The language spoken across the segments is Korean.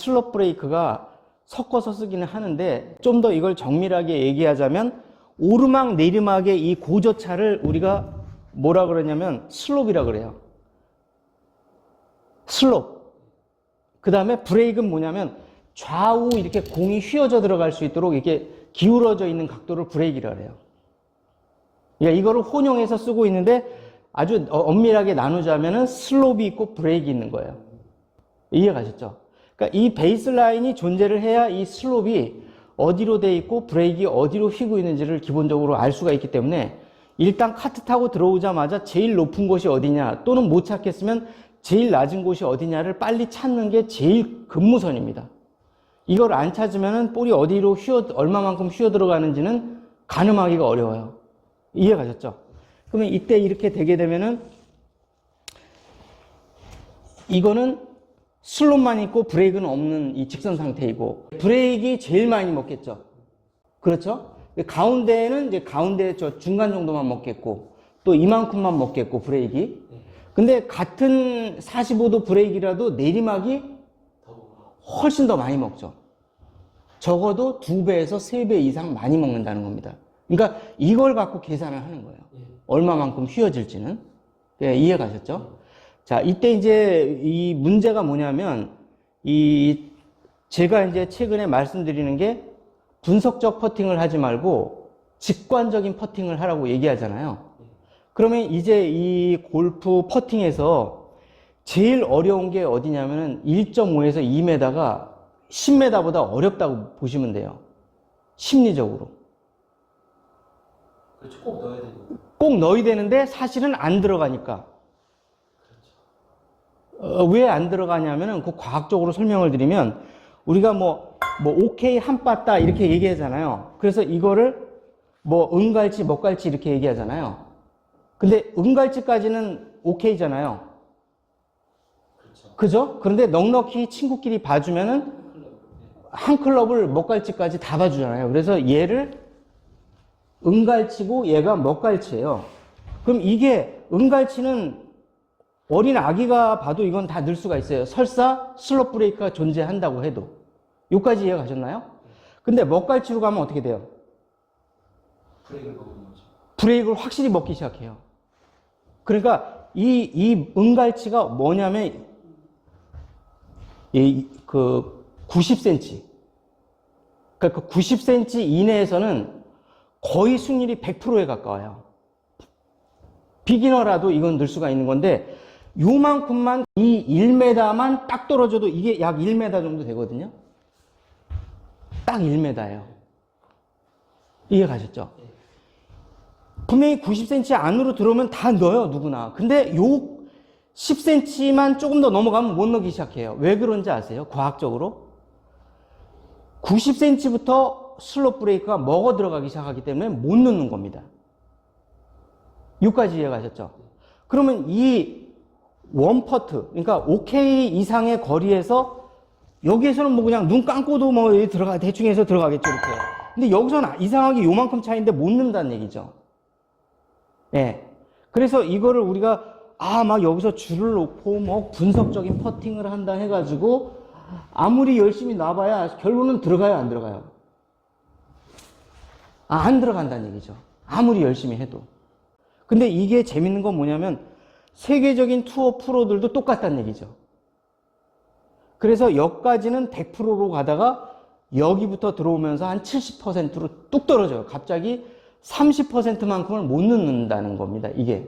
슬롭 브레이크가 섞어서 쓰기는 하는데 좀 더 이걸 정밀하게 얘기하자면 오르막 내리막의 이 고저차를 우리가 뭐라 그러냐면 슬롭이라 그래요. 슬롭. 그 다음에 브레이크는 뭐냐면 좌우 이렇게 공이 휘어져 들어갈 수 있도록 이렇게 기울어져 있는 각도를 브레이크라 그래요. 그러니까 이거를 혼용해서 쓰고 있는데 아주 엄밀하게 나누자면은 슬롭이 있고 브레이크 있는 거예요. 이해가셨죠? 그러니까 이 베이스라인이 존재를 해야 이 슬롭이 어디로 돼 있고 브레이크가 어디로 휘고 있는지를 기본적으로 알 수가 있기 때문에 일단 카트 타고 들어오자마자 제일 높은 곳이 어디냐 또는 못 찾겠으면 제일 낮은 곳이 어디냐를 빨리 찾는 게 제일 급무선입니다. 이걸 안 찾으면은 볼이 어디로 얼마만큼 휘어 들어가는지는 가늠하기가 어려워요. 이해가셨죠? 그러면 이때 이렇게 되게 되면은 이거는 슬롯만 있고 브레이크는 없는 이 직선 상태이고 브레이크가 제일 많이 먹겠죠. 그렇죠? 가운데는 이제 가운데 저 중간 정도만 먹겠고 또 이만큼만 먹겠고 브레이크. 근데 같은 45도 브레이크라도 내리막이 훨씬 더 많이 먹죠. 적어도 2배에서 3배 이상 많이 먹는다는 겁니다. 그러니까 이걸 갖고 계산을 하는 거예요. 얼마만큼 휘어질지는. 예, 이해가셨죠? 자, 이때 이제 이 문제가 뭐냐면 제가 이제 최근에 말씀드리는 게 분석적 퍼팅을 하지 말고 직관적인 퍼팅을 하라고 얘기하잖아요. 그러면 이제 이 골프 퍼팅에서 제일 어려운 게 어디냐면은 1.5에서 2m가 10m보다 어렵다고 보시면 돼요. 심리적으로. 그렇죠. 꼭 넣어야 되는 꼭 넣어야 되는데 사실은 안 들어가니까. 왜 안 들어가냐면은 그 과학적으로 설명을 드리면 우리가 뭐 오케이 한 빠따 이렇게 얘기하잖아요. 그래서 이거를 뭐 은갈치 먹갈치 이렇게 얘기하잖아요. 근데 은갈치까지는 오케이잖아요. 그렇죠. 그죠? 그런데 넉넉히 친구끼리 봐주면은 한 클럽을 먹갈치까지 다 봐주잖아요. 그래서 얘를 은갈치고 얘가 먹갈치예요. 그럼 이게 은갈치는 어린 아기가 봐도 이건 다 넣을 수가 있어요. 설사 슬롭 브레이크가 존재한다고 해도. 여기까지 이해가 가셨나요? 근데 먹갈치로 가면 어떻게 돼요? 브레이크를 먹는 거죠. 브레이크를 확실히 먹기 시작해요. 그러니까 이 은갈치가 뭐냐면 그 90cm. 그러니까 그 90cm 이내에서는 거의 승률이 100%에 가까워요. 비기너라도 이건 넣을 수가 있는 건데 요만큼만 이 1m만 딱 떨어져도 이게 약 1m 정도 되거든요. 딱 1m예요. 이해 가셨죠? 분명히 90cm 안으로 들어오면 다 넣어요, 누구나. 근데 요 10cm만 조금 더 넘어가면 못 넣기 시작해요. 왜 그런지 아세요? 과학적으로? 90cm부터 슬롭 브레이크가 먹어 들어가기 시작하기 때문에 못 넣는 겁니다. 여기까지 이해가셨죠? 그러면 이 원퍼트, 그러니까 오케이 이상의 거리에서 여기에서는 뭐 그냥 눈 감고도 뭐 대충 해서 들어가겠죠, 이렇게. 근데 여기서는 이상하게 요만큼 차이인데 못 넣는다는 얘기죠. 예. 그래서 이거를 우리가 막 여기서 줄을 놓고 뭐 분석적인 퍼팅을 한다 해가지고 아무리 열심히 놔봐야 결론은 들어가요, 안 들어가요? 안 들어간다는 얘기죠. 아무리 열심히 해도. 근데 이게 재밌는 건 뭐냐면 세계적인 투어 프로들도 똑같다는 얘기죠. 그래서 여기까지는 100%로 가다가 여기부터 들어오면서 한 70%로 뚝 떨어져요. 갑자기 30%만큼을 못 넣는다는 겁니다. 이게.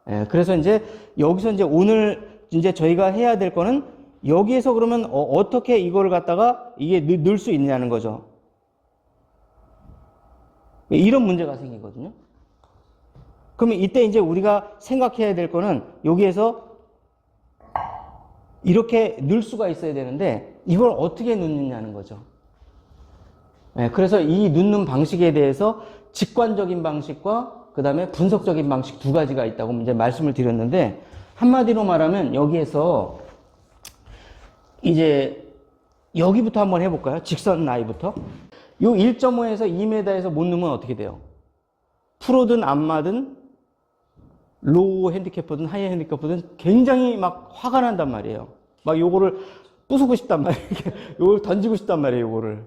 예, 그래서 이제 여기서 이제 오늘 이제 저희가 해야 될 거는 여기에서 그러면 어떻게 이걸 갖다가 이게 넣을 수 있냐는 거죠. 이런 문제가 생기거든요. 그러면 이때 이제 우리가 생각해야 될 거는 여기에서 이렇게 넣을 수가 있어야 되는데 이걸 어떻게 넣느냐는 거죠. 네, 그래서 이 넣는 방식에 대해서 직관적인 방식과 그 다음에 분석적인 방식 두 가지가 있다고 이제 말씀을 드렸는데 한마디로 말하면 여기에서 이제 여기부터 한번 해볼까요? 직선 라인부터. 요 1.5에서 2m에서 못 넣으면 어떻게 돼요? 프로든 안마든 로우 핸디캐퍼든 하이 핸디캐퍼든 굉장히 막 화가 난단 말이에요. 막 요거를 부수고 싶단 말이에요. 이걸 던지고 싶단 말이에요, 이거를.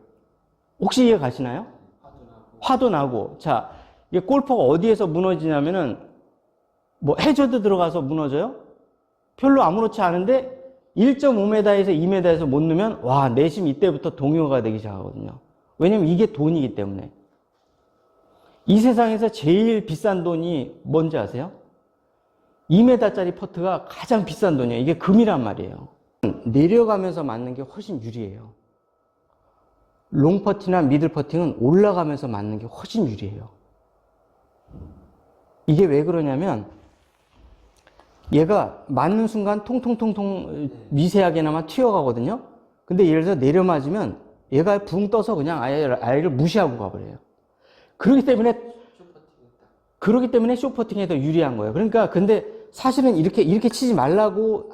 혹시 이해 가시나요? 화도 나고. 화도 나고. 자, 이게 골퍼가 어디에서 무너지냐면은, 뭐, 해저드 들어가서 무너져요? 별로 아무렇지 않은데, 1.5m에서 2m에서 못 넣으면, 와, 내심 이때부터 동요가 되기 시작하거든요. 왜냐면 이게 돈이기 때문에. 이 세상에서 제일 비싼 돈이 뭔지 아세요? 2m짜리 퍼트가 가장 비싼 돈이에요. 이게 금이란 말이에요. 내려가면서 맞는 게 훨씬 유리해요. 롱 퍼팅이나 미들 퍼팅은 올라가면서 맞는 게 훨씬 유리해요. 이게 왜 그러냐면 얘가 맞는 순간 통통통통 미세하게나마 튀어가거든요. 근데 예를 들어서 내려 맞으면 얘가 붕 떠서 그냥 아예를 무시하고 가버려요. 그렇기 때문에 쇼퍼팅에 더 유리한 거예요. 그러니까 근데 사실은 이렇게 치지 말라고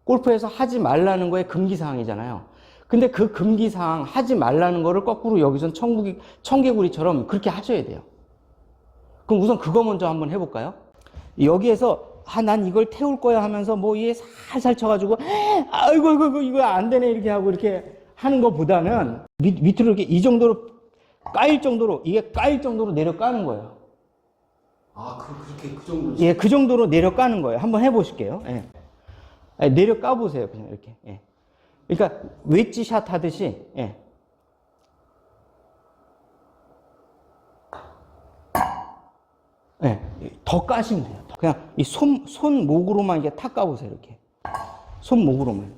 골프에서 하지 말라는 거에 금기사항이잖아요. 근데 그 금기사항 하지 말라는 거를 거꾸로 여기선 청개구리처럼 그렇게 하셔야 돼요. 그럼 우선 그거 먼저 한번 해볼까요? 여기에서 난 이걸 태울 거야 하면서 뭐 얘 살살 쳐가지고 아이고 이거 안 되네 이렇게 하고 이렇게 하는 것보다는 밑으로 이렇게 이 정도로 까일 정도로 이게 까일 정도로 내려 까는 거예요. 아, 그렇게 그 정도. 예, 그 정도로 내려 까는 거예요. 한번 해보실게요. 예. 내려 까보세요. 그냥 이렇게. 예. 그러니까 웨지 샷 하듯이. 예. 예. 더 까시면 돼요. 그냥 이 손목으로만 이렇게 탁 까보세요. 이렇게. 손목으로만.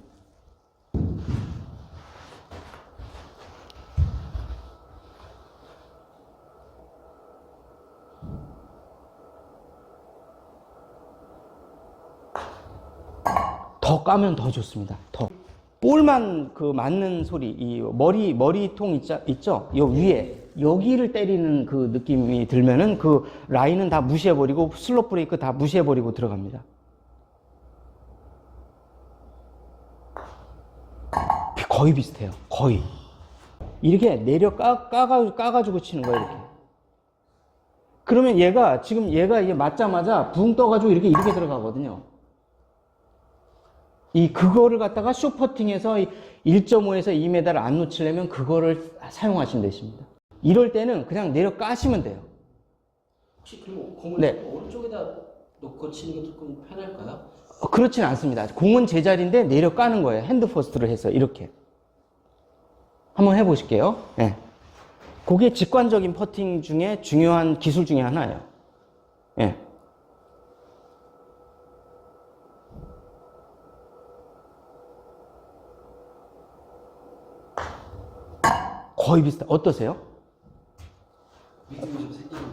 더 까면 더 좋습니다. 더. 볼만 그 맞는 소리, 이 머리통 있죠? 요 위에, 여기를 때리는 그 느낌이 들면은 그 라인은 다 무시해버리고 슬롭 브레이크 다 무시해버리고 들어갑니다. 거의 비슷해요. 거의. 이렇게 내려 까가지고 치는 거예요, 이렇게. 그러면 얘가 이제 맞자마자 붕 떠가지고 이렇게 들어가거든요. 그거를 갖다가 쇼퍼팅에서 1.5에서 2m를 안 놓치려면 그거를 사용하시면 되십니다. 이럴 때는 그냥 내려 까시면 돼요. 혹시 그럼 공을 네. 오른쪽에다 놓고 치는 게 조금 편할까요? 그렇진 않습니다. 공은 제자리인데 내려 까는 거예요. 핸드 퍼스트를 해서 이렇게. 한번 해보실게요. 네. 그게 직관적인 퍼팅 중에 중요한 기술 중에 하나예요. 네. 거의 비슷해. 어떠세요?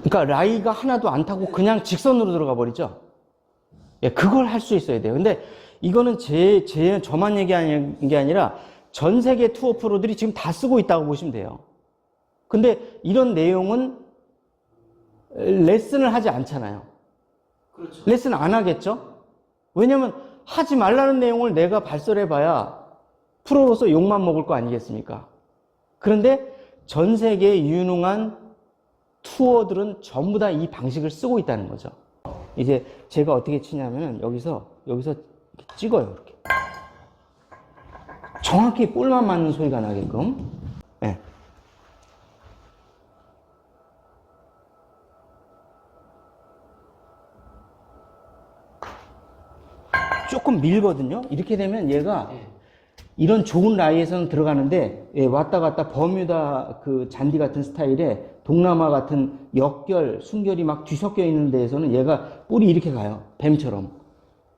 그러니까 라이가 하나도 안 타고 그냥 직선으로 들어가 버리죠. 예, 그걸 할 수 있어야 돼요. 근데 이거는 저만 얘기하는 게 아니라 전 세계 투어 프로들이 지금 다 쓰고 있다고 보시면 돼요. 근데 이런 내용은 레슨을 하지 않잖아요. 그렇죠. 레슨 안 하겠죠? 왜냐면 하지 말라는 내용을 내가 발설해봐야 프로로서 욕만 먹을 거 아니겠습니까? 그런데 전 세계의 유능한 투어들은 전부 다 이 방식을 쓰고 있다는 거죠. 이제 제가 어떻게 치냐면은 여기서 이렇게 찍어요. 이렇게. 정확히 볼만 맞는 소리가 나게끔. 네. 조금 밀거든요. 이렇게 되면 얘가 이런 좋은 라이에서는 들어가는데, 예, 왔다 갔다 버뮤다 그 잔디 같은 스타일의 동남아 같은 역결, 순결이 막 뒤섞여 있는 데에서는 얘가 볼이 이렇게 가요. 뱀처럼.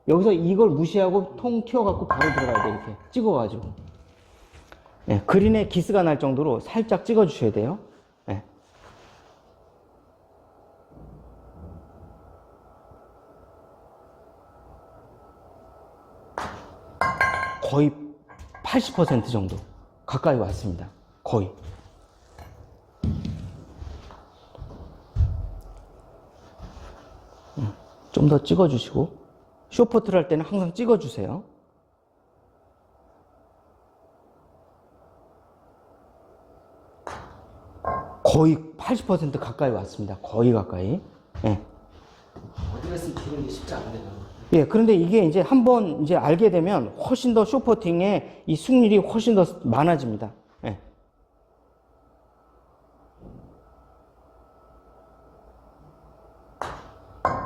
여기서 이걸 무시하고 통 튀어갖고 바로 들어가야 돼. 이렇게 찍어가지고. 예, 그린에 기스가 날 정도로 살짝 찍어주셔야 돼요. 예. 거의 80% 정도 가까이 왔습니다. 거의. 좀 더 찍어주시고, 쇼퍼트를 할 때는 항상 찍어주세요. 거의 80% 가까이 왔습니다. 거의 가까이. 네. 어디 갔으면 기르는 게 쉽지 않네요. 예, 그런데 이게 이제 한번 이제 알게 되면 훨씬 더 쇼퍼팅의 이 승률이 훨씬 더 많아집니다. 예.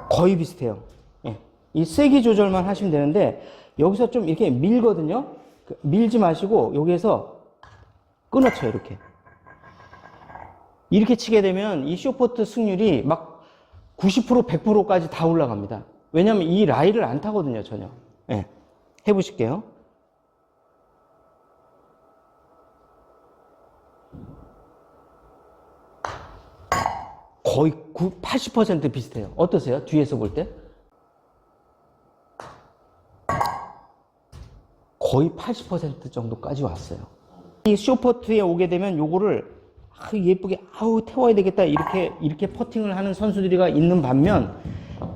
거의 비슷해요. 예. 이 세기 조절만 하시면 되는데 여기서 좀 이렇게 밀거든요. 밀지 마시고 여기에서 끊어쳐요, 이렇게. 이렇게 치게 되면 이 쇼퍼트 승률이 막 90%, 100%까지 다 올라갑니다. 왜냐면 이 라이를 안 타거든요, 전혀. 예. 해보실게요. 거의 80% 비슷해요. 어떠세요? 뒤에서 볼 때? 거의 80% 정도까지 왔어요. 이 쇼퍼트에 오게 되면 요거를 예쁘게 태워야 되겠다 이렇게 퍼팅을 하는 선수들이 있는 반면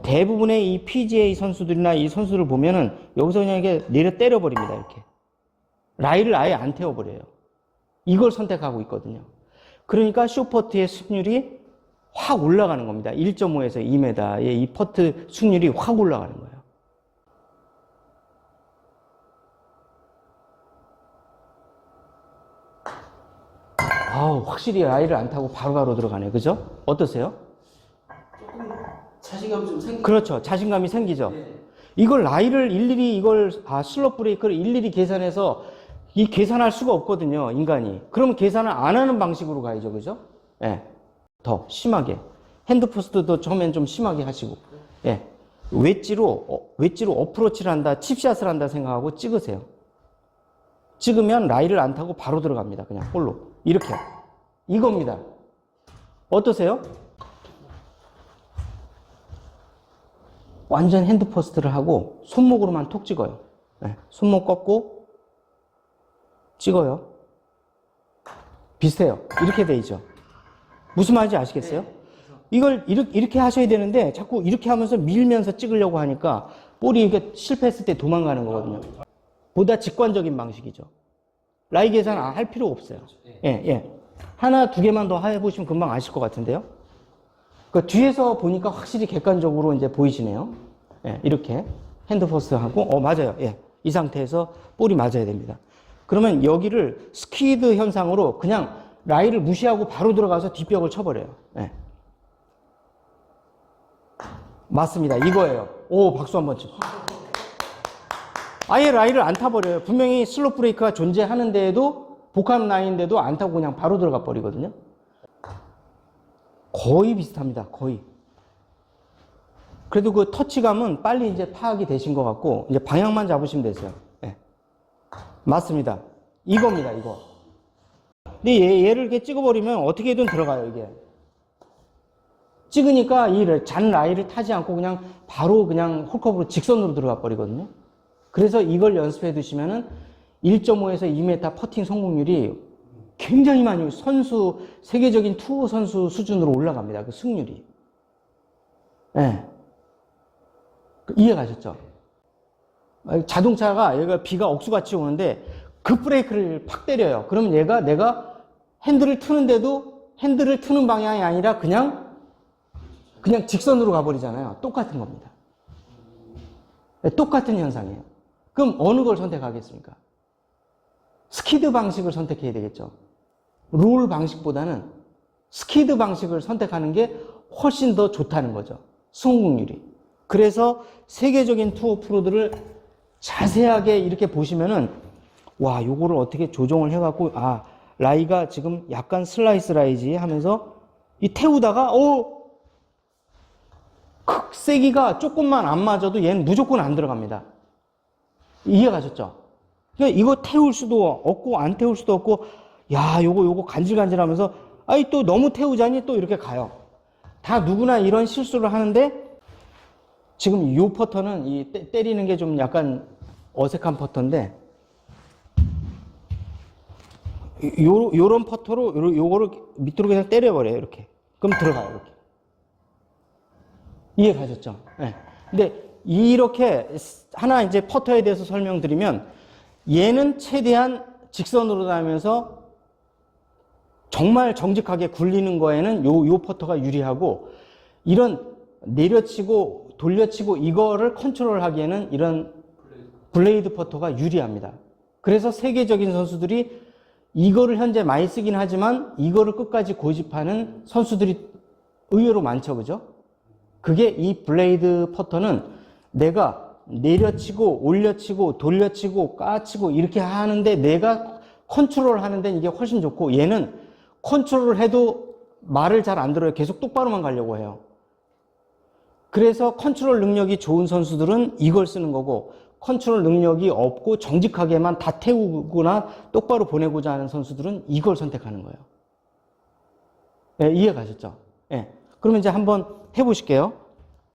대부분의 이 PGA 선수들이나 이 선수를 보면은 여기서 그냥 이렇게 내려 때려버립니다. 이렇게 라이를 아예 안 태워버려요. 이걸 선택하고 있거든요. 그러니까 쇼퍼트의 승률이 확 올라가는 겁니다. 1.5에서 2m의 이 퍼트 승률이 확 올라가는 거예요. 확실히 라이를 안 타고 바로바로 들어가네. 그죠? 어떠세요? 조금 자신감이 좀 생기죠. 그렇죠. 자신감이 생기죠. 네. 이걸 라이를 일일이 슬롯 브레이크를 일일이 계산해서 계산할 수가 없거든요. 인간이. 그러면 계산을 안 하는 방식으로 가야죠. 그죠? 예. 더 심하게. 핸드포스트도 처음엔 좀 심하게 하시고. 예. 웨지로 어프로치를 한다, 칩샷을 한다 생각하고 찍으세요. 찍으면 라이를 안 타고 바로 들어갑니다. 그냥 볼로. 이렇게. 이겁니다. 어떠세요? 완전 핸드포스트를 하고 손목으로만 톡 찍어요. 네. 손목 꺾고 찍어요. 비슷해요. 이렇게 돼 있죠. 무슨 말인지 아시겠어요? 네. 이걸 이렇게 하셔야 되는데 자꾸 이렇게 하면서 밀면서 찍으려고 하니까 볼이 이렇게 실패했을 때 도망가는 거거든요. 보다 직관적인 방식이죠. 라이 계산 할 필요 없어요. 예, 예. 하나, 두 개만 더 해보시면 금방 아실 것 같은데요. 그 뒤에서 보니까 확실히 객관적으로 이제 보이시네요. 예, 이렇게 핸드포스트 하고, 맞아요. 예. 이 상태에서 볼이 맞아야 됩니다. 그러면 여기를 스퀴드 현상으로 그냥 라이를 무시하고 바로 들어가서 뒷벽을 쳐버려요. 예. 맞습니다. 이거예요. 박수 한번 치고. 아예 라이를 안 타버려요. 분명히 슬롯 브레이크가 존재하는데도 복합 라인인데도 안 타고 그냥 바로 들어가 버리거든요. 거의 비슷합니다. 거의. 그래도 그 터치감은 빨리 이제 파악이 되신 것 같고 이제 방향만 잡으시면 되세요. 네. 맞습니다. 이겁니다. 이거. 근데 얘를 이렇게 찍어버리면 어떻게든 들어가요. 이게. 찍으니까 이 잔 라이를 타지 않고 그냥 바로 그냥 홀컵으로 직선으로 들어가 버리거든요. 그래서 이걸 연습해 두시면은 1.5에서 2m 퍼팅 성공률이 굉장히 많이 세계적인 투어 선수 수준으로 올라갑니다. 그 승률이. 예. 네. 이해 가셨죠? 자동차가 얘가 비가 억수같이 오는데 급 브레이크를 팍 때려요. 그러면 내가 핸들을 트는데도 핸들을 트는 방향이 아니라 그냥 직선으로 가버리잖아요. 똑같은 겁니다. 네, 똑같은 현상이에요. 그럼 어느 걸 선택하겠습니까? 스키드 방식을 선택해야 되겠죠. 롤 방식보다는 스키드 방식을 선택하는 게 훨씬 더 좋다는 거죠. 성공률이. 그래서 세계적인 투어 프로들을 자세하게 이렇게 보시면은 와, 요거를 어떻게 조정을 해갖고 라이가 지금 약간 슬라이스 라이지 하면서 이 태우다가 세기가 조금만 안 맞아도 얘는 무조건 안 들어갑니다. 이해 가셨죠? 그러니까 이거 태울 수도 없고 안 태울 수도 없고 요거 간질간질하면서 또 너무 태우자니 또 이렇게 가요. 다 누구나 이런 실수를 하는데 지금 요 퍼터는 때리는 게 좀 약간 어색한 퍼터인데 요런 퍼터로 요거를 밑으로 그냥 때려버려요. 이렇게. 그럼 들어가요. 이렇게. 이해 가셨죠? 네. 근데 이렇게 하나 이제 퍼터에 대해서 설명드리면 얘는 최대한 직선으로 다니면서 정말 정직하게 굴리는 거에는 요 퍼터가 유리하고 이런 내려치고 돌려치고 이거를 컨트롤하기에는 이런 블레이드 퍼터가 유리합니다. 그래서 세계적인 선수들이 이거를 현재 많이 쓰긴 하지만 이거를 끝까지 고집하는 선수들이 의외로 많죠, 그죠? 그게 이 블레이드 퍼터는 내가 내려치고 올려치고 돌려치고 까치고 이렇게 하는데 내가 컨트롤 하는 데는 이게 훨씬 좋고, 얘는 컨트롤을 해도 말을 잘 안 들어요. 계속 똑바로만 가려고 해요. 그래서 컨트롤 능력이 좋은 선수들은 이걸 쓰는 거고, 컨트롤 능력이 없고 정직하게만 다 태우거나 똑바로 보내고자 하는 선수들은 이걸 선택하는 거예요. 네, 이해 가셨죠? 네. 그러면 이제 한번 해보실게요.